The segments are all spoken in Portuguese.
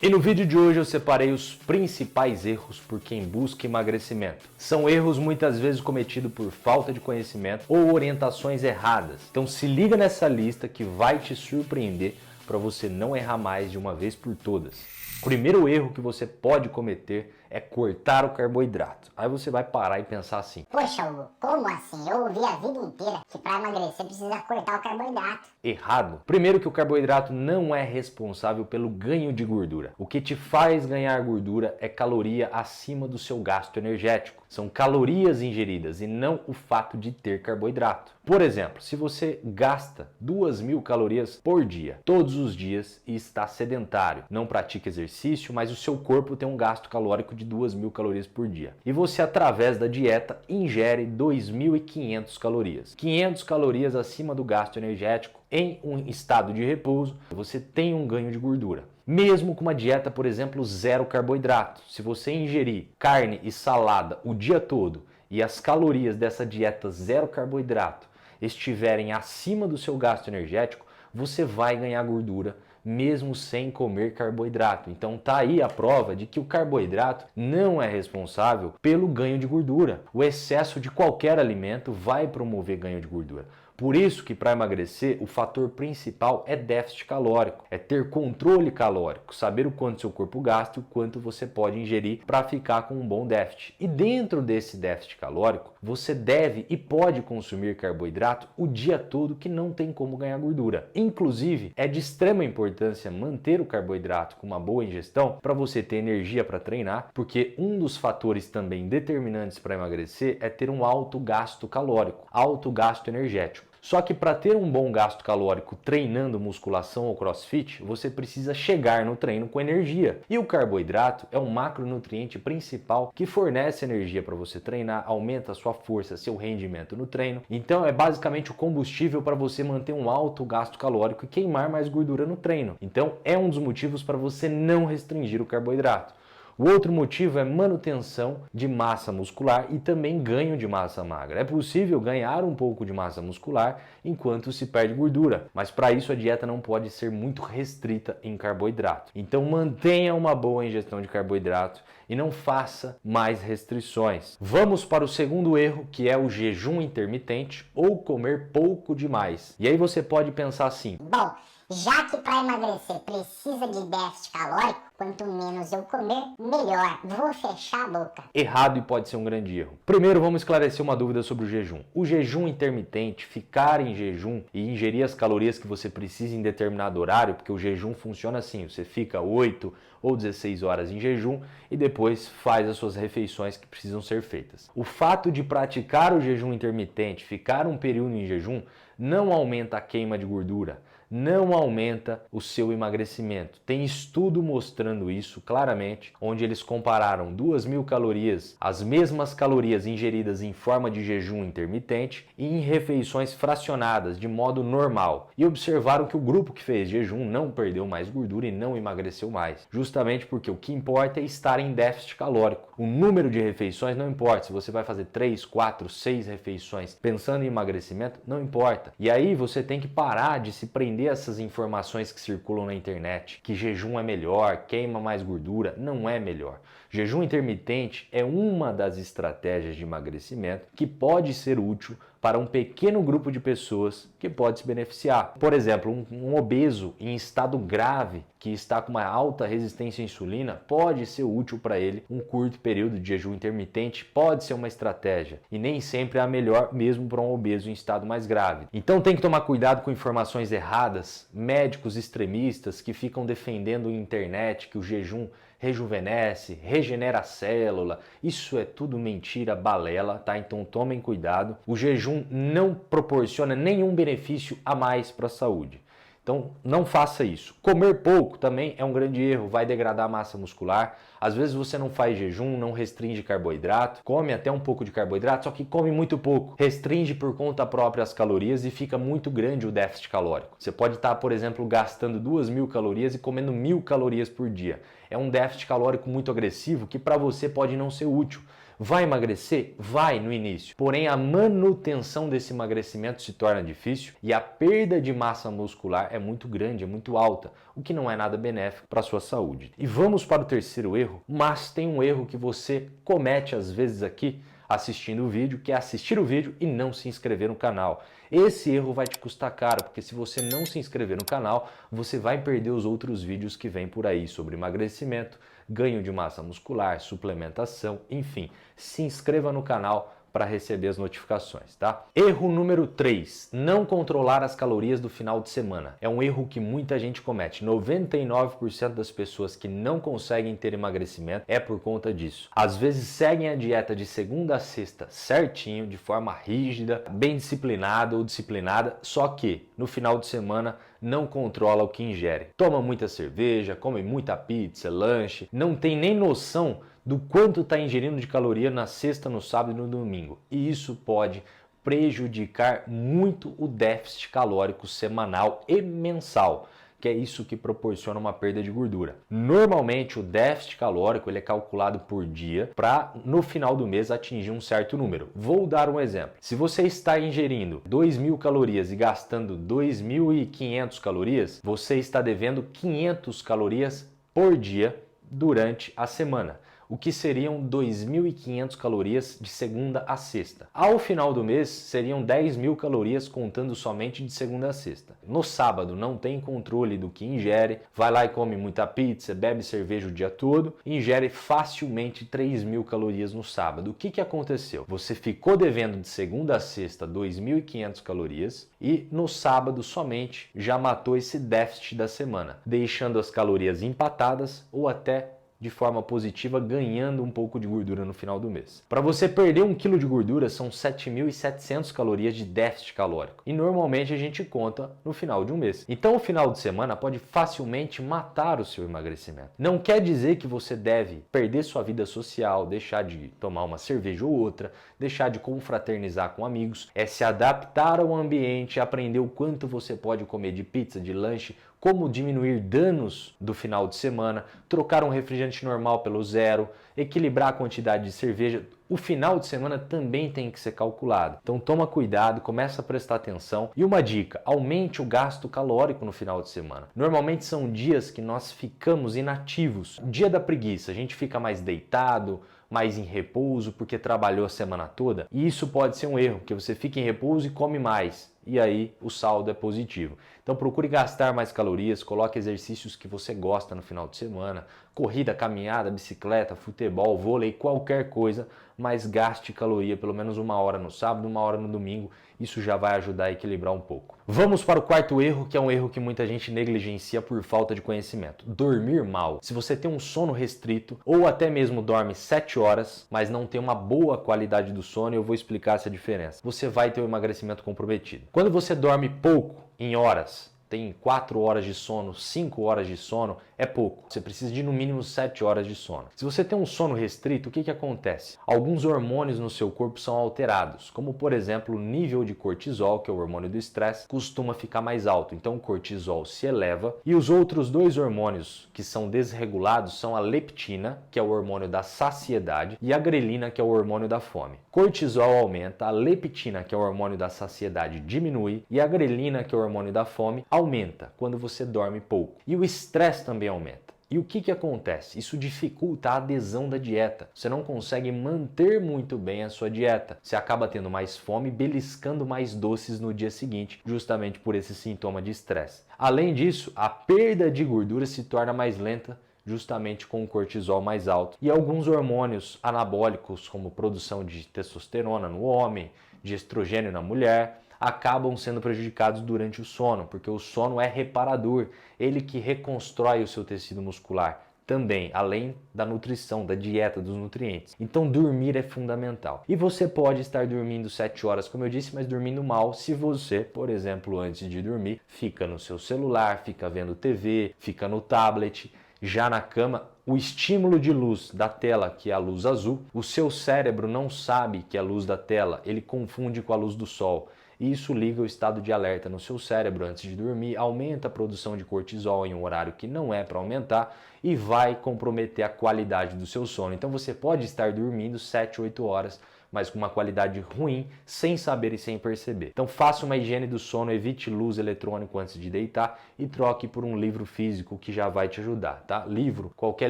E no vídeo de hoje eu separei os principais erros por quem busca emagrecimento. São erros muitas vezes cometidos por falta de conhecimento ou orientações erradas. Então se liga nessa lista que vai te surpreender para você não errar mais de uma vez por todas. O primeiro erro que você pode cometer é cortar o carboidrato. Aí você vai parar e pensar assim: poxa, Hugo, como assim? Eu ouvi a vida inteira que para emagrecer precisa cortar o carboidrato. Errado. Primeiro que o carboidrato não é responsável pelo ganho de gordura. O que te faz ganhar gordura é caloria acima do seu gasto energético. São calorias ingeridas e não o fato de ter carboidrato. Por exemplo, se você gasta 2.000 calorias por dia, todos os dias, e está sedentário, não pratica exercício, mas o seu corpo tem um gasto calórico de 2.000 calorias por dia. E você, através da dieta, ingere 2.500 calorias. 500 calorias acima do gasto energético. Em um estado de repouso, você tem um ganho de gordura. Mesmo com uma dieta, por exemplo, zero carboidrato. Se você ingerir carne e salada o dia todo e as calorias dessa dieta zero carboidrato estiverem acima do seu gasto energético, você vai ganhar gordura mesmo sem comer carboidrato. Então tá aí a prova de que o carboidrato não é responsável pelo ganho de gordura. O excesso de qualquer alimento vai promover ganho de gordura. Por isso que para emagrecer o fator principal é déficit calórico, é ter controle calórico, saber o quanto seu corpo gasta e o quanto você pode ingerir para ficar com um bom déficit. E dentro desse déficit calórico, você deve e pode consumir carboidrato o dia todo, que não tem como ganhar gordura. Inclusive, é de extrema importância manter o carboidrato com uma boa ingestão para você ter energia para treinar, porque um dos fatores também determinantes para emagrecer é ter um alto gasto calórico, alto gasto energético. Só que para ter um bom gasto calórico treinando musculação ou crossfit, você precisa chegar no treino com energia. E o carboidrato é um macronutriente principal que fornece energia para você treinar, aumenta a sua força, seu rendimento no treino. Então é basicamente o combustível para você manter um alto gasto calórico e queimar mais gordura no treino. Então é um dos motivos para você não restringir o carboidrato. O outro motivo é manutenção de massa muscular e também ganho de massa magra. É possível ganhar um pouco de massa muscular enquanto se perde gordura, mas para isso a dieta não pode ser muito restrita em carboidrato. Então mantenha uma boa ingestão de carboidrato e não faça mais restrições. Vamos para o segundo erro, que é o jejum intermitente ou comer pouco demais. E aí você pode pensar assim: bom, já que para emagrecer precisa de déficit calórico, quanto menos eu comer, melhor. Vou fechar a boca. Errado, e pode ser um grande erro. Primeiro, vamos esclarecer uma dúvida sobre o jejum. O jejum intermitente, ficar em jejum e ingerir as calorias que você precisa em determinado horário, porque o jejum funciona assim: você fica 8 ou 16 horas em jejum e depois faz as suas refeições que precisam ser feitas. O fato de praticar o jejum intermitente, ficar um período em jejum, não aumenta a queima de gordura, não aumenta o seu emagrecimento. Tem estudo mostrando isso claramente, onde eles compararam 2.000 calorias, as mesmas calorias ingeridas em forma de jejum intermitente e em refeições fracionadas de modo normal, e observaram que o grupo que fez jejum não perdeu mais gordura e não emagreceu mais, justamente porque o que importa é estar em déficit calórico. O número de refeições não importa. Se você vai fazer 3, 4, 6 refeições pensando em emagrecimento, não importa. E aí você tem que parar de se prender a essas informações que circulam na internet, que jejum é melhor, queima mais gordura. Não é melhor. Jejum intermitente é uma das estratégias de emagrecimento que pode ser útil para um pequeno grupo de pessoas que pode se beneficiar. Por exemplo, um obeso em estado grave que está com uma alta resistência à insulina, pode ser útil para ele um curto período de jejum intermitente, pode ser uma estratégia e nem sempre é a melhor mesmo para um obeso em estado mais grave. Então tem que tomar cuidado com informações erradas, médicos extremistas que ficam defendendo na internet que o jejum rejuvenesce, regenera a célula. Isso é tudo mentira, balela, tá? Então tomem cuidado. O jejum não proporciona nenhum benefício a mais para a saúde. Então não faça isso. Comer pouco também é um grande erro, vai degradar a massa muscular. Às vezes você não faz jejum, não restringe carboidrato, come até um pouco de carboidrato, só que come muito pouco. Restringe por conta própria as calorias e fica muito grande o déficit calórico. Você pode estar, por exemplo, gastando 2.000 calorias e comendo 1.000 calorias por dia. É um déficit calórico muito agressivo que para você pode não ser útil. Vai emagrecer? Vai no início. Porém, a manutenção desse emagrecimento se torna difícil e a perda de massa muscular é muito grande, é muito alta, o que não é nada benéfico para a sua saúde. E vamos para o terceiro erro, mas tem um erro que você comete às vezes aqui assistindo o vídeo, que é assistir o vídeo e não se inscrever no canal. Esse erro vai te custar caro, porque se você não se inscrever no canal, você vai perder os outros vídeos que vêm por aí sobre emagrecimento, ganho de massa muscular, suplementação, enfim. Se inscreva no canal para receber as notificações, tá? Erro número 3, não controlar as calorias do final de semana. É um erro que muita gente comete. 99% das pessoas que não conseguem ter emagrecimento é por conta disso. Às vezes seguem a dieta de segunda a sexta certinho, de forma rígida, bem disciplinada ou disciplinada, só que no final de semana não controla o que ingere. Toma muita cerveja, come muita pizza, lanche, não tem nem noção do quanto está ingerindo de caloria na sexta, no sábado e no domingo. E isso pode prejudicar muito o déficit calórico semanal e mensal, que é isso que proporciona uma perda de gordura. Normalmente o déficit calórico ele é calculado por dia para no final do mês atingir um certo número. Vou dar um exemplo. Se você está ingerindo 2.000 calorias e gastando 2.500 calorias, você está devendo 500 calorias por dia durante a semana, o que seriam 2.500 calorias de segunda a sexta. Ao final do mês, seriam 10.000 calorias contando somente de segunda a sexta. No sábado, não tem controle do que ingere, vai lá e come muita pizza, bebe cerveja o dia todo, ingere facilmente 3.000 calorias no sábado. O que aconteceu? Você ficou devendo de segunda a sexta 2.500 calorias e no sábado somente já matou esse déficit da semana, deixando as calorias empatadas ou até de forma positiva, ganhando um pouco de gordura no final do mês. Para você perder 1 kg de gordura, são 7.700 calorias de déficit calórico. E normalmente a gente conta no final de um mês. Então o final de semana pode facilmente matar o seu emagrecimento. Não quer dizer que você deve perder sua vida social, deixar de tomar uma cerveja ou outra, deixar de confraternizar com amigos. É se adaptar ao ambiente, aprender o quanto você pode comer de pizza, de lanche, como diminuir danos do final de semana, trocar um refrigerante normal pelo zero, equilibrar a quantidade de cerveja. O final de semana também tem que ser calculado. Então toma cuidado, começa a prestar atenção. E uma dica, aumente o gasto calórico no final de semana. Normalmente são dias que nós ficamos inativos. Dia da preguiça, a gente fica mais deitado, mais em repouso porque trabalhou a semana toda. E isso pode ser um erro, porque você fica em repouso e come mais. E aí o saldo é positivo. Então procure gastar mais calorias, coloque exercícios que você gosta no final de semana, corrida, caminhada, bicicleta, futebol, vôlei, qualquer coisa, mas gaste caloria pelo menos 1 hora no sábado, 1 hora no domingo, isso já vai ajudar a equilibrar um pouco. Vamos para o quarto erro, que é um erro que muita gente negligencia por falta de conhecimento. Dormir mal. Se você tem um sono restrito ou até mesmo dorme 7 horas, mas não tem uma boa qualidade do sono, eu vou explicar essa diferença. Você vai ter o emagrecimento comprometido. Quando você dorme pouco em horas, tem 4 horas de sono, 5 horas de sono, é pouco. Você precisa de no mínimo 7 horas de sono. Se você tem um sono restrito, o que acontece? Alguns hormônios no seu corpo são alterados, como por exemplo o nível de cortisol, que é o hormônio do estresse, costuma ficar mais alto. Então o cortisol se eleva e os outros 2 hormônios que são desregulados são a leptina, que é o hormônio da saciedade, e a grelina, que é o hormônio da fome. Cortisol aumenta, a leptina, que é o hormônio da saciedade, diminui e a grelina, que é o hormônio da fome, aumenta quando você dorme pouco. E o estresse também aumenta. E o que acontece? Isso dificulta a adesão da dieta. Você não consegue manter muito bem a sua dieta. Você acaba tendo mais fome, beliscando mais doces no dia seguinte, justamente por esse sintoma de estresse. Além disso, a perda de gordura se torna mais lenta, justamente com o cortisol mais alto. E alguns hormônios anabólicos, como produção de testosterona no homem, de estrogênio na mulher, acabam sendo prejudicados durante o sono, porque o sono é reparador, ele que reconstrói o seu tecido muscular também, além da nutrição, da dieta, dos nutrientes. Então dormir é fundamental. E você pode estar dormindo 7 horas, como eu disse, mas dormindo mal se você, por exemplo, antes de dormir, fica no seu celular, fica vendo TV, fica no tablet. Já na cama, o estímulo de luz da tela, que é a luz azul, o seu cérebro não sabe que é a luz da tela, ele confunde com a luz do sol. e isso liga o estado de alerta no seu cérebro antes de dormir, aumenta a produção de cortisol em um horário que não é para aumentar e vai comprometer a qualidade do seu sono. Então você pode estar dormindo 7, 8 horas, mas com uma qualidade ruim, sem saber e sem perceber. Então faça uma higiene do sono, evite luz eletrônico antes de deitar e troque por um livro físico que já vai te ajudar, tá? Livro, qualquer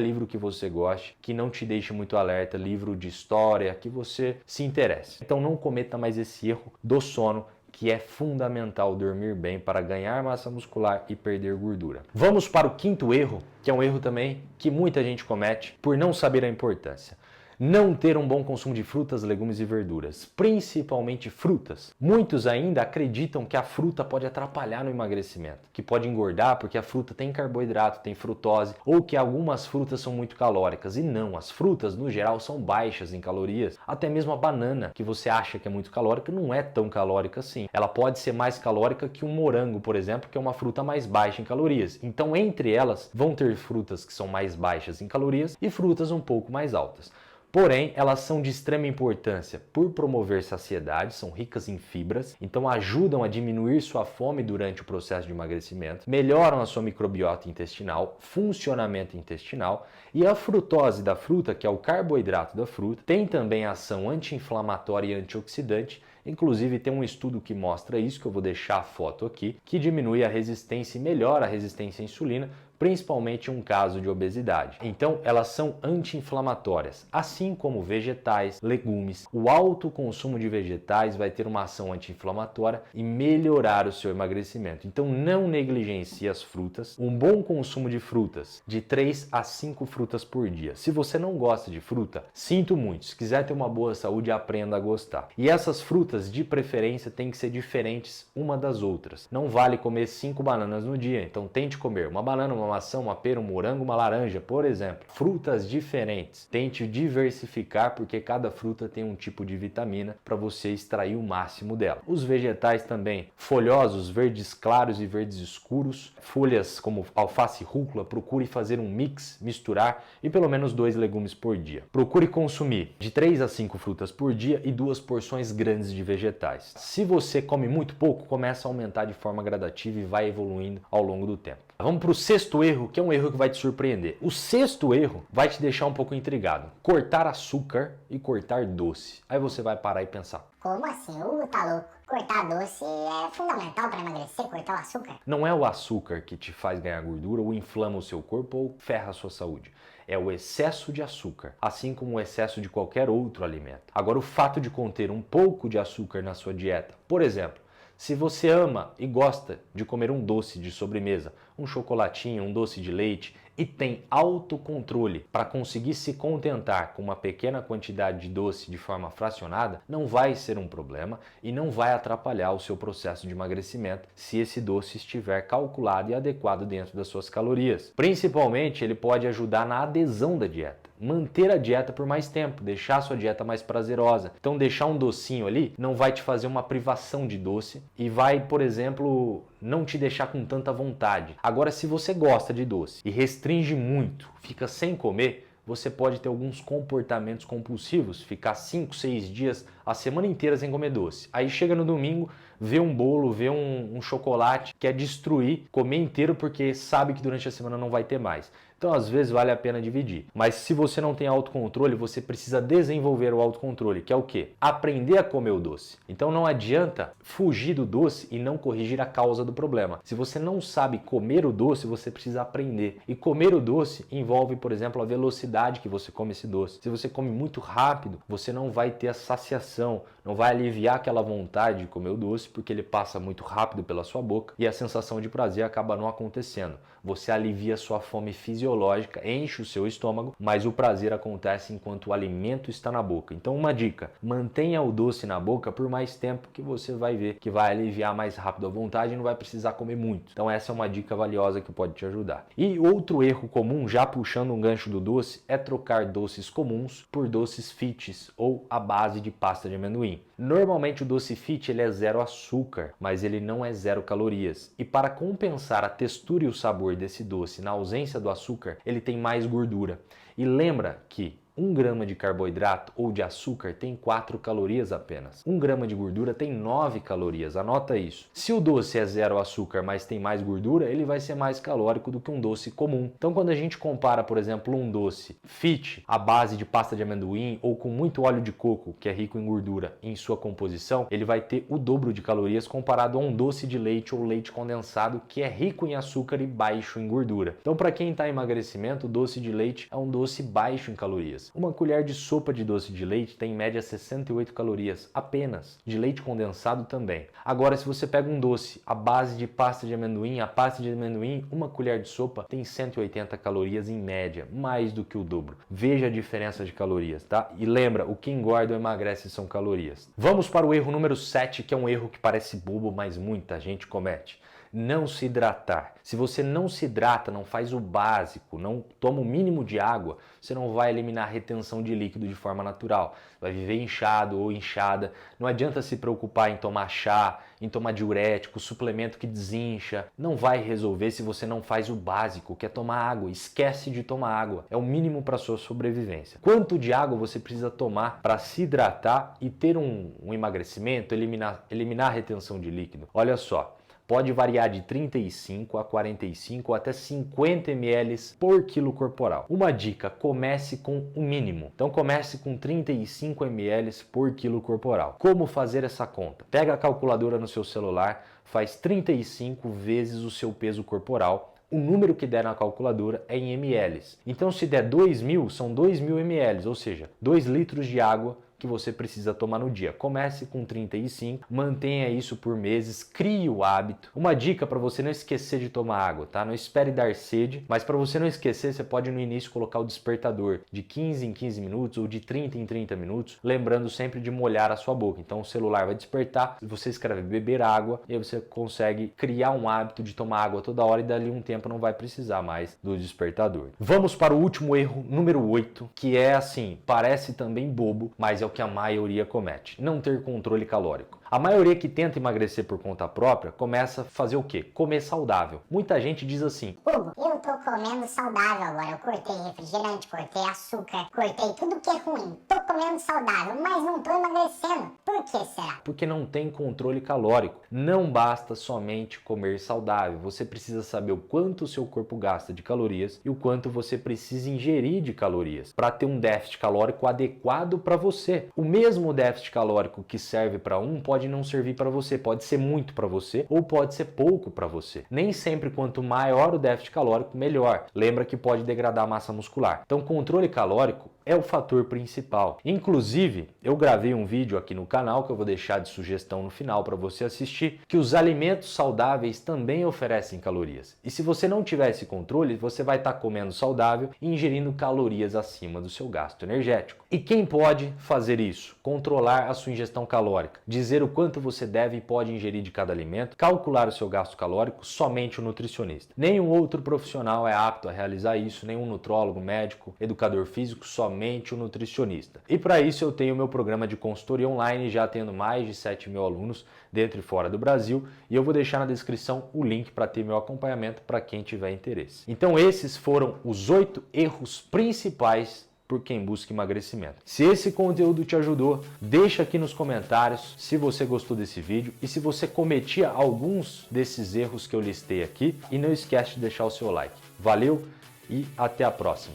livro que você goste, que não te deixe muito alerta, livro de história, que você se interesse. Então não cometa mais esse erro do sono, que é fundamental dormir bem para ganhar massa muscular e perder gordura. Vamos para o quinto erro, que é um erro também que muita gente comete por não saber a importância. Não ter um bom consumo de frutas, legumes e verduras, principalmente frutas. Muitos ainda acreditam que a fruta pode atrapalhar no emagrecimento, que pode engordar porque a fruta tem carboidrato, tem frutose, ou que algumas frutas são muito calóricas. E não, as frutas no geral são baixas em calorias. Até mesmo a banana, que você acha que é muito calórica, não é tão calórica assim. Ela pode ser mais calórica que um morango, por exemplo, que é uma fruta mais baixa em calorias. Então, entre elas, vão ter frutas que são mais baixas em calorias e frutas um pouco mais altas. Porém, elas são de extrema importância por promover saciedade, são ricas em fibras, então ajudam a diminuir sua fome durante o processo de emagrecimento, melhoram a sua microbiota intestinal, funcionamento intestinal, e a frutose da fruta, que é o carboidrato da fruta, tem também ação anti-inflamatória e antioxidante. Inclusive tem um estudo que mostra isso, que eu vou deixar a foto aqui, que diminui a resistência e melhora a resistência à insulina, principalmente em um caso de obesidade. Então, elas são anti-inflamatórias, assim como vegetais, legumes. O alto consumo de vegetais vai ter uma ação anti-inflamatória e melhorar o seu emagrecimento. Então, não negligencie as frutas. Um bom consumo de frutas, de 3 a 5 frutas por dia. Se você não gosta de fruta, sinto muito. Se quiser ter uma boa saúde, aprenda a gostar. E essas frutas, de preferência, têm que ser diferentes uma das outras. Não vale comer 5 bananas no dia, então tente comer uma banana, uma maçã, uma pera, um morango, uma laranja, por exemplo. Frutas diferentes. Tente diversificar porque cada fruta tem um tipo de vitamina para você extrair o máximo dela. Os vegetais também, folhosos, verdes claros e verdes escuros, folhas como alface e rúcula, procure fazer um mix, misturar e pelo menos 2 legumes por dia. Procure consumir de 3 a 5 frutas por dia e 2 porções grandes de vegetais. Se você come muito pouco, começa a aumentar de forma gradativa e vai evoluindo ao longo do tempo. Vamos para o sexto erro, que é um erro que vai te surpreender. O sexto erro vai te deixar um pouco intrigado. Cortar açúcar e cortar doce. Aí você vai parar e pensar. Como assim? Tá louco. Cortar doce é fundamental para emagrecer, cortar o açúcar? Não é o açúcar que te faz ganhar gordura ou inflama o seu corpo ou ferra a sua saúde. É o excesso de açúcar, assim como o excesso de qualquer outro alimento. Agora, o fato de conter um pouco de açúcar na sua dieta, por exemplo, se você ama e gosta de comer um doce de sobremesa, um chocolatinho, um doce de leite e tem autocontrole para conseguir se contentar com uma pequena quantidade de doce de forma fracionada, não vai ser um problema e não vai atrapalhar o seu processo de emagrecimento se esse doce estiver calculado e adequado dentro das suas calorias. Principalmente, ele pode ajudar na adesão da dieta. Manter a dieta por mais tempo, deixar a sua dieta mais prazerosa. Então deixar um docinho ali não vai te fazer uma privação de doce e vai, por exemplo, não te deixar com tanta vontade. Agora, se você gosta de doce e restringe muito, fica sem comer, você pode ter alguns comportamentos compulsivos, ficar 5, 6 dias, a semana inteira sem comer doce. Aí chega no domingo, vê um bolo, vê um chocolate, quer destruir, comer inteiro porque sabe que durante a semana não vai ter mais. Então, às vezes, vale a pena dividir. Mas se você não tem autocontrole, você precisa desenvolver o autocontrole, que é o quê? Aprender a comer o doce. Então, não adianta fugir do doce e não corrigir a causa do problema. Se você não sabe comer o doce, você precisa aprender. E comer o doce envolve, por exemplo, a velocidade que você come esse doce. Se você come muito rápido, você não vai ter a saciação, não vai aliviar aquela vontade de comer o doce, porque ele passa muito rápido pela sua boca e a sensação de prazer acaba não acontecendo. Você alivia a sua fome fisiológica, enche o seu estômago, mas o prazer acontece enquanto o alimento está na boca. Então, uma dica, mantenha o doce na boca por mais tempo que você vai ver que vai aliviar mais rápido a vontade e não vai precisar comer muito. Então, essa é uma dica valiosa que pode te ajudar. E outro erro comum, já puxando um gancho do doce, é trocar doces comuns por doces fits ou à base de pasta de amendoim. Normalmente o doce fit ele é 0 açúcar, mas ele não é 0 calorias. E para compensar a textura e o sabor desse doce na ausência do açúcar, ele tem mais gordura. E lembra que 1 grama de carboidrato ou de açúcar tem 4 calorias apenas. 1 grama de gordura tem 9 calorias, anota isso. Se o doce é 0 açúcar, mas tem mais gordura, ele vai ser mais calórico do que um doce comum. Então quando a gente compara, por exemplo, um doce fit à base de pasta de amendoim ou com muito óleo de coco, que é rico em gordura, em sua composição, ele vai ter o dobro de calorias comparado a um doce de leite ou leite condensado, que é rico em açúcar e baixo em gordura. Então para quem está em emagrecimento, o doce de leite é um doce baixo em calorias. Uma colher de sopa de doce de leite tem em média 68 calorias apenas, de leite condensado também. Agora, se você pega um doce à base de pasta de amendoim, a pasta de amendoim, uma colher de sopa tem 180 calorias em média, mais do que o dobro. Veja a diferença de calorias, tá? E lembra, o que engorda ou emagrece são calorias. Vamos para o erro número 7, que é um erro que parece bobo, mas muita gente comete. Não se hidratar. Se você não se hidrata, não faz o básico, não toma o mínimo de água, você não vai eliminar a retenção de líquido de forma natural. Vai viver inchado ou inchada. Não adianta se preocupar em tomar chá, em tomar diurético, suplemento que desincha. Não vai resolver se você não faz o básico, que é tomar água. Esquece de tomar água. É o mínimo para a sua sobrevivência. Quanto de água você precisa tomar para se hidratar e ter um emagrecimento, eliminar a retenção de líquido? Olha só. Pode variar de 35 a 45 ou até 50 ml por quilo corporal. Uma dica, comece com o mínimo. Então comece com 35 ml por quilo corporal. Como fazer essa conta? Pega a calculadora no seu celular, faz 35 vezes o seu peso corporal. O número que der na calculadora é em ml. Então se der 2.000, são 2.000 ml, ou seja, 2 litros de água que você precisa tomar no dia. Comece com 35, mantenha isso por meses, crie o hábito. Uma dica para você não esquecer de tomar água, tá? Não espere dar sede, mas para você não esquecer, você pode no início colocar o despertador de 15 em 15 minutos ou de 30 em 30 minutos, lembrando sempre de molhar a sua boca. Então o celular vai despertar, você escreve beber água e aí você consegue criar um hábito de tomar água toda hora e dali um tempo não vai precisar mais do despertador. Vamos para o último erro, número 8, que é assim, parece também bobo, mas é o que a maioria comete: não ter controle calórico. A maioria que tenta emagrecer por conta própria começa a fazer o quê? Comer saudável. Muita gente diz assim: Hugo, eu tô comendo saudável agora, eu cortei refrigerante, cortei açúcar, cortei tudo que é ruim, tô comendo saudável, mas não tô emagrecendo. Por que será? Porque não tem controle calórico. Não basta somente comer saudável, você precisa saber o quanto o seu corpo gasta de calorias e o quanto você precisa ingerir de calorias para ter um déficit calórico adequado para você. O mesmo déficit calórico que serve para um pode não servir para você, pode ser muito para você ou pode ser pouco para você. Nem sempre quanto maior o déficit calórico, melhor. Lembra que pode degradar a massa muscular. Então, controle calórico é o fator principal. Inclusive, eu gravei um vídeo aqui no canal que eu vou deixar de sugestão no final para você assistir, que os alimentos saudáveis também oferecem calorias. E se você não tiver esse controle, você vai estar comendo saudável e ingerindo calorias acima do seu gasto energético. E quem pode fazer isso? Controlar a sua ingestão calórica, dizer o quanto você deve e pode ingerir de cada alimento, calcular o seu gasto calórico, somente o nutricionista. Nenhum outro profissional é apto a realizar isso, nenhum nutrólogo, médico, educador físico, somente o nutricionista. E para isso eu tenho meu programa de consultoria online, já tendo mais de 7.000 alunos dentro e fora do Brasil, e eu vou deixar na descrição o link para ter meu acompanhamento para quem tiver interesse. Então esses foram os 8 erros principais por quem busca emagrecimento. Se esse conteúdo te ajudou, deixa aqui nos comentários se você gostou desse vídeo e se você cometia alguns desses erros que eu listei aqui, e não esquece de deixar o seu like. Valeu e até a próxima!